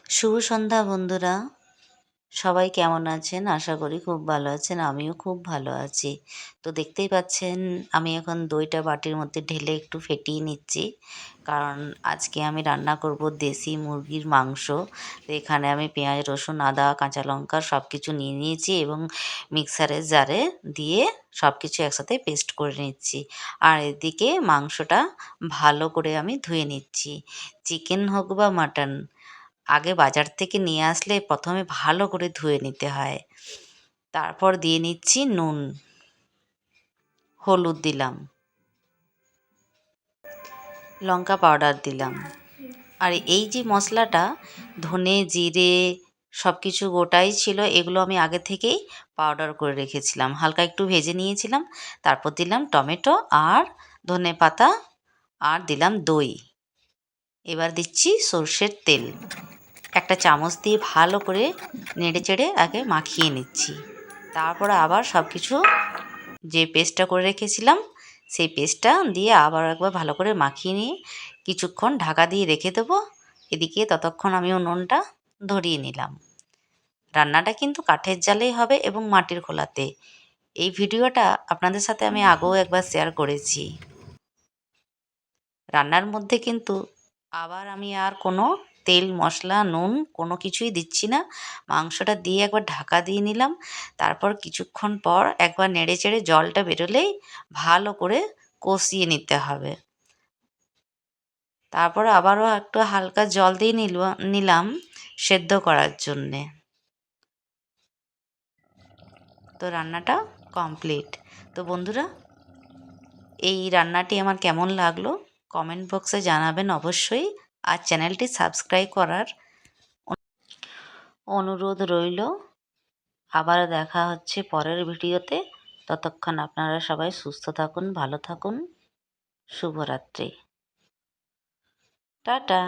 শুভ সন্ধ্যা বন্ধুরা, সবাই কেমন আছেন? আশা করি খুব ভালো আছেন। আমিও খুব ভালো আছি। তো দেখতেই পাচ্ছেন আমি এখন দইটা বাটির মধ্যে ঢেলে একটু ফেটিয়ে নিচ্ছি। কারণ আজকে আমি রান্না করব দেশি মুরগির মাংস। তো এখানে আমি পেঁয়াজ, রসুন, আদা, কাঁচা লঙ্কা সব কিছু নিয়ে নিয়েছি এবং মিক্সারের জারে দিয়ে সব কিছু একসাথে পেস্ট করে নিচ্ছি। আর এদিকে মাংসটা ভালো করে আমি ধুয়ে নিচ্ছি। চিকেন হোক বা মাটন, আগে বাজার থেকে নিয়ে আসলে প্রথমে ভালো করে ধুয়ে নিতে হয়। তারপর দিয়ে নিচ্ছি নুন, হলুদ দিলাম, লঙ্কা পাউডার দিলাম। আর এই যে মশলাটা, ধনে জিরে সব কিছু গোটাই ছিল, এগুলো আমি আগে থেকেই পাউডার করে রেখেছিলাম। হালকা একটু ভেজে নিয়েছিলাম। তারপর দিলাম টমেটো আর ধনে পাতা আর দিলাম দই। এবার দিচ্ছি সর্ষের তেল। একটা চামচ দিয়ে ভালো করে নেড়েচেড়ে আগে মাখিয়ে নিচ্ছি। তারপরে আবার সব কিছু যে পেস্টটা করে রেখেছিলাম সেই পেস্টটা দিয়ে আবার একবার ভালো করে মাখিয়ে নিয়ে কিছুক্ষণ ঢাকা দিয়ে রেখে দেবো। এদিকে ততক্ষণ আমি উনুনটা ধরিয়ে নিলাম। রান্নাটা কিন্তু কাঠের জালেই হবে এবং মাটির খোলাতে। এই ভিডিওটা আপনাদের সাথে আমি আগেও একবার শেয়ার করেছি। রান্নার মধ্যে কিন্তু আবার আমি আর কোনো তেল, মশলা, নুন কোনো কিছুই দিচ্ছি না। মাংসটা দিয়ে একবার ঢাকা দিয়ে নিলাম। তারপর কিছুক্ষণ পর একবার নেড়েচেড়ে জলটা বেরোলেই ভালো করে কষিয়ে নিতে হবে। তারপর আবারও একটু হালকা জল দিয়ে নিলাম সেদ্ধ করার জন্যে। তো রান্নাটা কমপ্লিট। তো বন্ধুরা, এই রান্নাটি আমার কেমন লাগলো কমেন্ট বক্সে জানাবেন অবশ্যই। আর চ্যানেলটি সাবস্ক্রাইব করার অনুরোধ রইল। আবার দেখা হচ্ছে পরের ভিডিওতে। ততক্ষণ আপনারা সবাই সুস্থ থাকুন, ভালো থাকুন। শুভরাত্রি। টাটা।